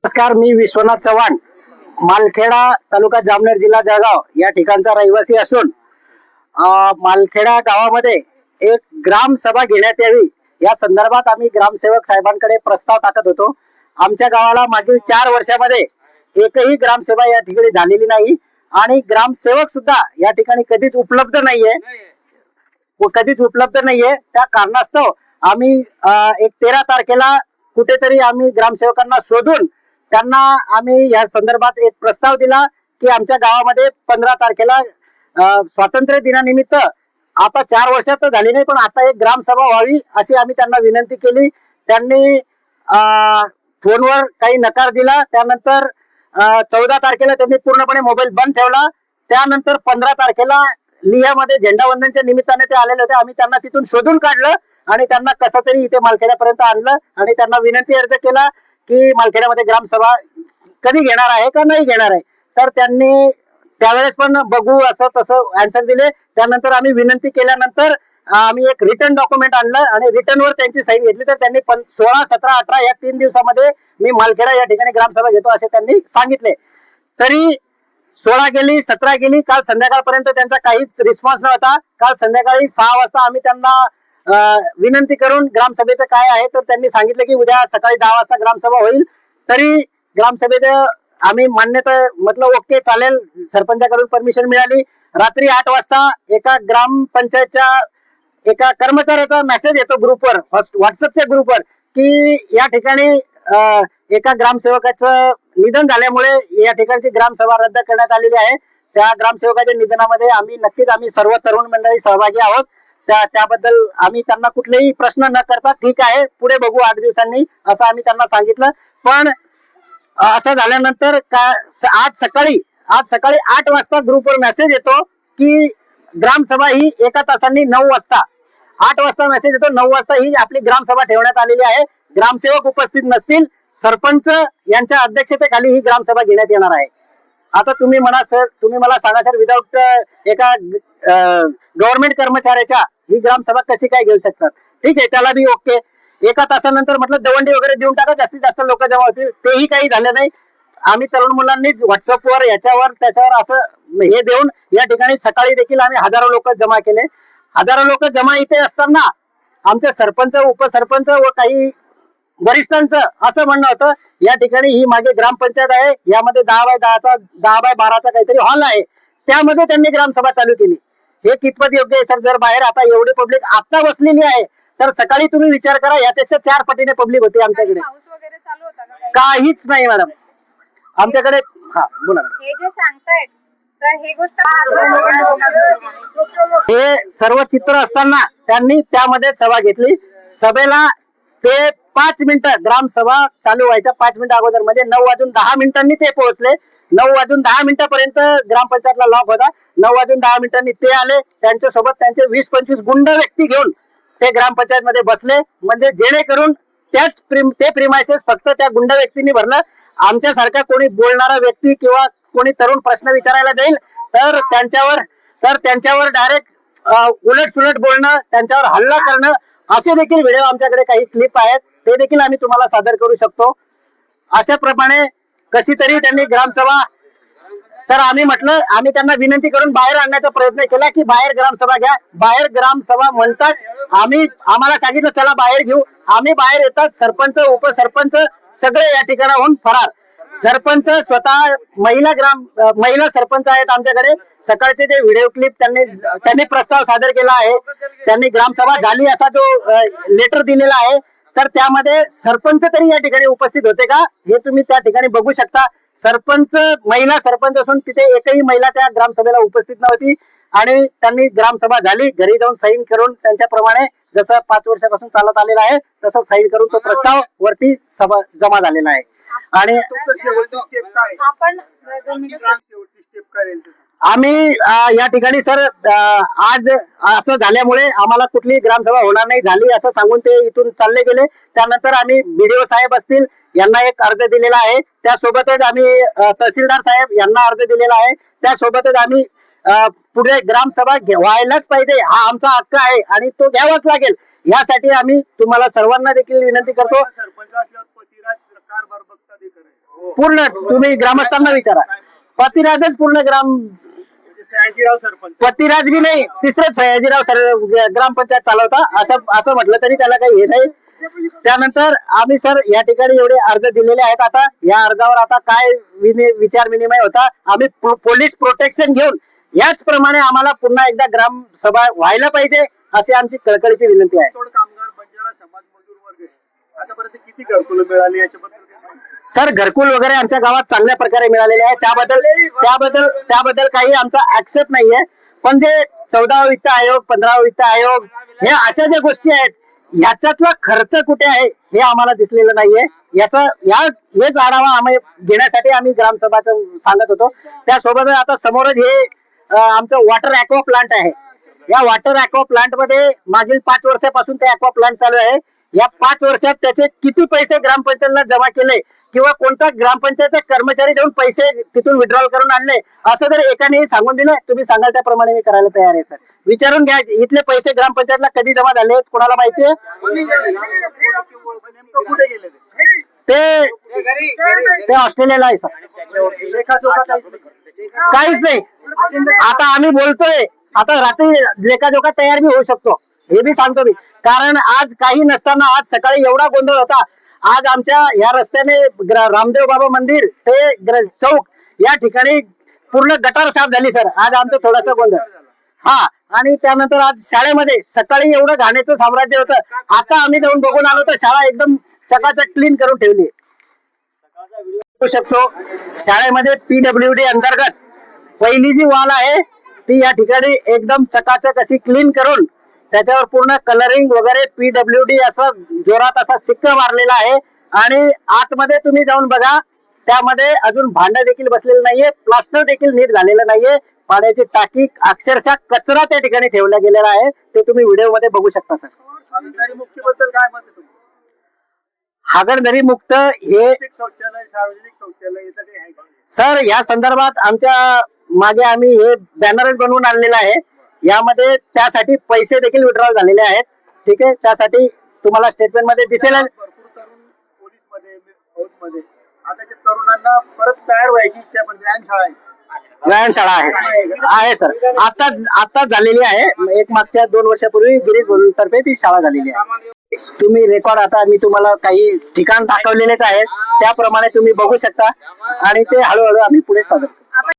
नमस्कार, मी विश्वनाथ चव्हाण, मालखेडा तालुका जामनेर जिल्हा जळगाव या ठिकाणचा रहिवासी असून मालखेडा गावामध्ये एक ग्राम सभा घेण्यात यावी या संदर्भात आम्ही ग्रामसेवक साहेबांकडे प्रस्ताव टाकत होतो। आमच्या गावाला मागील 4 वर्षामध्ये एकही ग्रामसभा या ठिकाणी झालेली नाही आणि ग्रामसेवक सुद्धा या ठिकाणी कधीच उपलब्ध नाहीये। त्या कारणास्तव आम्ही एक 13 तारखेला कुठेतरी आम्ही ग्रामसेवकांना शोधून त्यांना आम्ही या संदर्भात एक प्रस्ताव दिला की आमच्या गावामध्ये 15 तारखेला स्वातंत्र्य दिनानिमित्त आता 4 वर्षात तर झाली नाही पण आता एक ग्रामसभा व्हावी अशी आम्ही त्यांना विनंती केली। त्यांनी फोनवर काही नकार दिला। त्यानंतर 14 तारखेला त्यांनी पूर्णपणे मोबाईल बंद ठेवला। त्यानंतर 15 तारखेला लिह्यामध्ये झेंडावंदनच्या निमित्ताने ते आलेले होते। आम्ही त्यांना तिथून शोधून काढलं आणि त्यांना कसं तरी इथे मालखेड्यापर्यंत आणलं आणि त्यांना विनंती अर्ज केला की मालखेड्यामध्ये ग्रामसभा कधी घेणार आहे का नाही घेणार आहे। तर त्यांनी त्यावेळेस पण बघू असं तसं आन्सर दिले। त्यानंतर आम्ही विनंती केल्यानंतर आम्ही एक रिटर्न डॉक्युमेंट आणलं आणि रिटर्नवर त्यांची साईन घेतली। तर त्यांनी 16, 17, 18 या 3 दिवसामध्ये मी मालखेडा या ठिकाणी ग्रामसभा घेतो असे त्यांनी सांगितले। तरी 16 गेली, 17 गेली, काल संध्याकाळपर्यंत त्यांचा काहीच रिस्पॉन्स नव्हता। काल संध्याकाळी 6 वाजता आम्ही त्यांना विनंती करून ग्रामसभेचं काय आहे तर त्यांनी सांगितलं की उद्या सकाळी 10 वाजता ग्रामसभा होईल। तरी ग्रामसभेचं आम्ही मान्यता म्हटलं ओके चालेल, सरपंचाकडून परमिशन मिळाली। रात्री 8 वाजता एका ग्रामपंचायतच्या एका कर्मचाऱ्याचा मेसेज येतो ग्रुपवर, व्हॉट्सअपच्या ग्रुपवर की या ठिकाणी एका ग्रामसेवकाचं निधन झाल्यामुळे या ठिकाणची ग्रामसभा रद्द करण्यात आलेली आहे। त्या ग्रामसेवकाच्या निधनामध्ये आम्ही सर्व तरुण मंडळी सहभागी आहोत। त्याबद्दल आम्ही त्यांना कुठलेही प्रश्न न करता ठीक आहे पुढे बघू 8 दिवसांनी असं आम्ही त्यांना सांगितलं। पण असं झाल्यानंतर आज सकाळी 8 वाजता ग्रुपवर मेसेज येतो की ग्रामसभा ही 1 तासांनी 9 वाजता 8 वाजता मेसेज येतो, 9 वाजता ही आपली ग्रामसभा ठेवण्यात आलेली आहे। ग्रामसेवक उपस्थित नसतील, सरपंच यांच्या अध्यक्षतेखाली ही ग्रामसभा घेण्यात येणार आहे। आता तुम्ही म्हणा सर, तुम्ही मला सांगा सर, विदाउट एका गव्हर्नमेंट कर्मचाऱ्याच्या ही ग्रामसभा कशी काय घेऊ शकतात? ठीक आहे, त्याला बी ओके। 1 तासानंतर म्हटलं दवंडी वगैरे देऊन टाका, जास्तीत जास्त लोक जमा होतील, तेही काही झालं नाही। आम्ही तरुण मुलांनीच व्हॉट्सअपवर याच्यावर त्याच्यावर असं हे देऊन या ठिकाणी सकाळी देखील आम्ही हजारो लोक जमा केले। हजारो लोक जमा इथे असताना आमचे सरपंच, उपसरपंच व काही वरिष्ठांचं असं म्हणणं होतं या ठिकाणी ही मागे ग्रामपंचायत आहे, यामध्ये 10x12चा काहीतरी हॉल आहे, त्यामध्ये त्यांनी ग्रामसभा चालू केली। हे कितपत योग्य आहे सर? जर बाहेर आता एवढी पब्लिक आता बसलेली आहे तर सकाळी तुम्ही विचार करा यापेक्षा 4 पटीने पब्लिक होती आमच्याकडे। काहीच नाही मॅडम आमच्याकडे। हा बोला। हे जे सांगतायत तर हे गोष्ट हे सर्व चित्र असताना त्यांनी त्यामध्ये सभा घेतली। सभेला ते 5 मिनिटं, ग्रामसभा चालू व्हायच्या 5 मिनिटं अगोदर म्हणजे 9:10 ते पोहोचले। 9:10 पर्यंत ग्रामपंचायतला लॉक होता। 9:10 ते आले, त्यांच्यासोबत त्यांचे 20-25 गुंड व्यक्ती घेऊन ते ग्रामपंचायत मध्ये बसले, म्हणजे जेणेकरून ते प्रिमायसेस फक्त त्या गुंड व्यक्तींनी भरलं। आमच्यासारखा कोणी बोलणारा व्यक्ती किंवा कोणी तरुण प्रश्न विचारायला जाईल तर त्यांच्यावर डायरेक्ट उलट सुलट बोलणं, त्यांच्यावर हल्ला करणं, असे देखील व्हिडिओ आमच्याकडे काही क्लिप आहेत, ते देखील आम्ही तुम्हाला सादर करू शकतो। अशा प्रमाणे कशी तरी त्यांनी ग्रामसभा, तर आम्ही त्यांना विनंती करून बाहेर आणण्याचा प्रयत्न केला की बाहेर ग्रामसभा घ्या। बाहेर ग्रामसभा म्हणताच आम्हाला सांगितलं चला बाहेर घेऊ। आम्ही बाहेर येतात, सरपंच, उपसरपंच सगळे या ठिकाणाहून फरार। सरपंच स्वतः महिला सरपंच आहेत आमच्याकडे। सकाळचे जे व्हिडिओ क्लिप त्यांनी प्रस्ताव सादर केला आहे, त्यांनी ग्रामसभा झाली असा जो लेटर दिलेला आहे, तर त्यामध्ये सरपंच तरी या ठिकाणी उपस्थित होते का हे तुम्ही त्या ठिकाणी बघू शकता। महिला सरपंच असून तिथे एकही महिला त्या ग्रामसभेला उपस्थित नव्हती आणि त्यांनी ग्रामसभा झाली, घरी जाऊन साईन करून त्यांच्याप्रमाणे जसं 5 वर्षापासून चालत आलेला आहे तसं साईन करून तो प्रस्ताव वरती सभा जमा झालेला आहे। आणि आम्ही या ठिकाणी सर आज असं झाल्यामुळे आम्हाला कुठली ग्रामसभा होणार नाही झाली असं सांगून ते इथून चालले गेले। त्यानंतर आम्ही BDO साहेब असतील यांना एक अर्ज दिलेला आहे, त्यासोबतच आम्ही तहसीलदार साहेब यांना अर्ज दिलेला आहे, त्यासोबतच आम्ही पुढे ग्रामसभा व्हायलाच पाहिजे हा आमचा हक्क आहे आणि तो घ्यावाच लागेल। यासाठी आम्ही तुम्हाला सर्वांना देखील विनंती करतो। पूर्ण तुम्ही ग्रामस्थांना विचारा. पतिराजच पूर्ण सयाजीराव सरपंच पतिराज बी नाही, तिसरंच सयाजीराव सर ग्रामपंचायत चालवता असं म्हटलं तरी त्याला काही हे नाही. त्यानंतर आम्ही सर या ठिकाणी एवढे अर्ज दिलेले आहेत. आता या अर्जावर आता काय विचार विनिमय होता, आम्ही पोलीस प्रोटेक्शन घेऊन याचप्रमाणे आम्हाला पुन्हा एकदा ग्रामसभा व्हायला पाहिजे अशी आमची कळकळीची विनंती आहे. कामगार बंजारा समाज मजूर वर्ग आतापर्यंत किती घरकुलं मिळाली याच्याबद्दल सर घरकुल वगैरे आमच्या गावात चांगल्या प्रकारे मिळालेले आहे. त्याबद्दल काही आमचा आक्षेप नाहीये. पण जे 14वा वित्त आयोग, 15वा वित्त आयोग हे अशा ज्या गोष्टी आहेत ह्याच्यातला खर्च कुठे आहे हे आम्हाला दिसलेलं नाहीये. हेच आढावा आम्ही घेण्यासाठी आम्ही ग्रामसभाचं सांगत होतो. त्यासोबत आता समोरच हे आमचं वॉटर ॲक्वा प्लांट आहे. या वॉटर ॲक्वा प्लांट मध्ये मागील 5 वर्षापासून ते ॲक्वा प्लांट चालू आहे. या 5 वर्षात त्याचे किती पैसे ग्रामपंचायतला जमा केले किंवा कोणता ग्रामपंचायतचा कर्मचारी जाऊन पैसे तिथून विड्रॉल करून आणले असं जर एकाने सांगून दिलं, तुम्ही सांगाल त्याप्रमाणे मी करायला तयार आहे सर. विचारून घ्या इथले पैसे ग्रामपंचायतला कधी जमा झाले कोणाला माहितीये? कुठे गेले ते ऑस्ट्रेलियाला आहे सर. काहीच नाही. आता आम्ही बोलतोय, आता रात्री लेखाजोखा तयार बी होऊ शकतो हे बी सांगतो मी. कारण आज काही नसताना आज सकाळी एवढा गोंधळ होता. आज आमच्या या रस्त्याने रामदेव बाबा मंदिर ते चौक या ठिकाणी पूर्ण गटार साफ झाली सर. आज आमचं थोडासा गोंधळ. हा, आणि त्यानंतर आज शाळेमध्ये सकाळी एवढं घाण्याचं साम्राज्य होतं. आता आम्ही जाऊन बघून आलो तर शाळा एकदम चकाचक क्लीन करून ठेवली शकतो. शाळेमध्ये PWD अंतर्गत पहिली जी वॉल आहे ती या ठिकाणी एकदम चकाचक अशी क्लीन करून त्याच्यावर पूर्ण कलरिंग वगैरे PWD असं जोरात असा सिक्का मारलेला आहे. आणि आतमध्ये तुम्ही जाऊन बघा, त्यामध्ये अजून भांड देखील बसलेलं नाहीये, प्लास्टर देखील नीट झालेलं नाहीये. पाण्याची टाकी अक्षरशः कचरा त्या ठिकाणी ठेवला गेलेला आहे. ते तुम्ही व्हिडिओ मध्ये बघू शकता सर. मुक्तीबद्दल काय मत आहे तुमचं? हागणदारी मुक्त हे शौचालय, सार्वजनिक शौचालय याचं काही आहे का? सर या संदर्भात आमच्या मागे आम्ही हे बॅनरच बनवून आणलेलं आहे. यामध्ये त्यासाठी पैसे देखील विड्रॉल झालेले आहेत. ठीक आहे, त्यासाठी तुम्हाला स्टेटमेंट मध्ये दिसेल. भरपूर तरुण पोलीस मध्ये, फौज मध्ये, आताच्या तरुणांना परत तयार व्हायची इच्छा, पण व्यायामशाळा आहे. व्यायामशाळा आहे सर. आताच झालेली आहे. एक मागच्या 2 वर्षापूर्वी गिरीश भाऊ तर्फे ती शाळा झालेली आहे. तुम्ही रेकॉर्ड आता मी तुम्हाला काही ठिकाण दाखवलेलेच आहेत, त्याप्रमाणे तुम्ही बघू शकता आणि ते हळूहळू आम्ही पुढे सादर करू.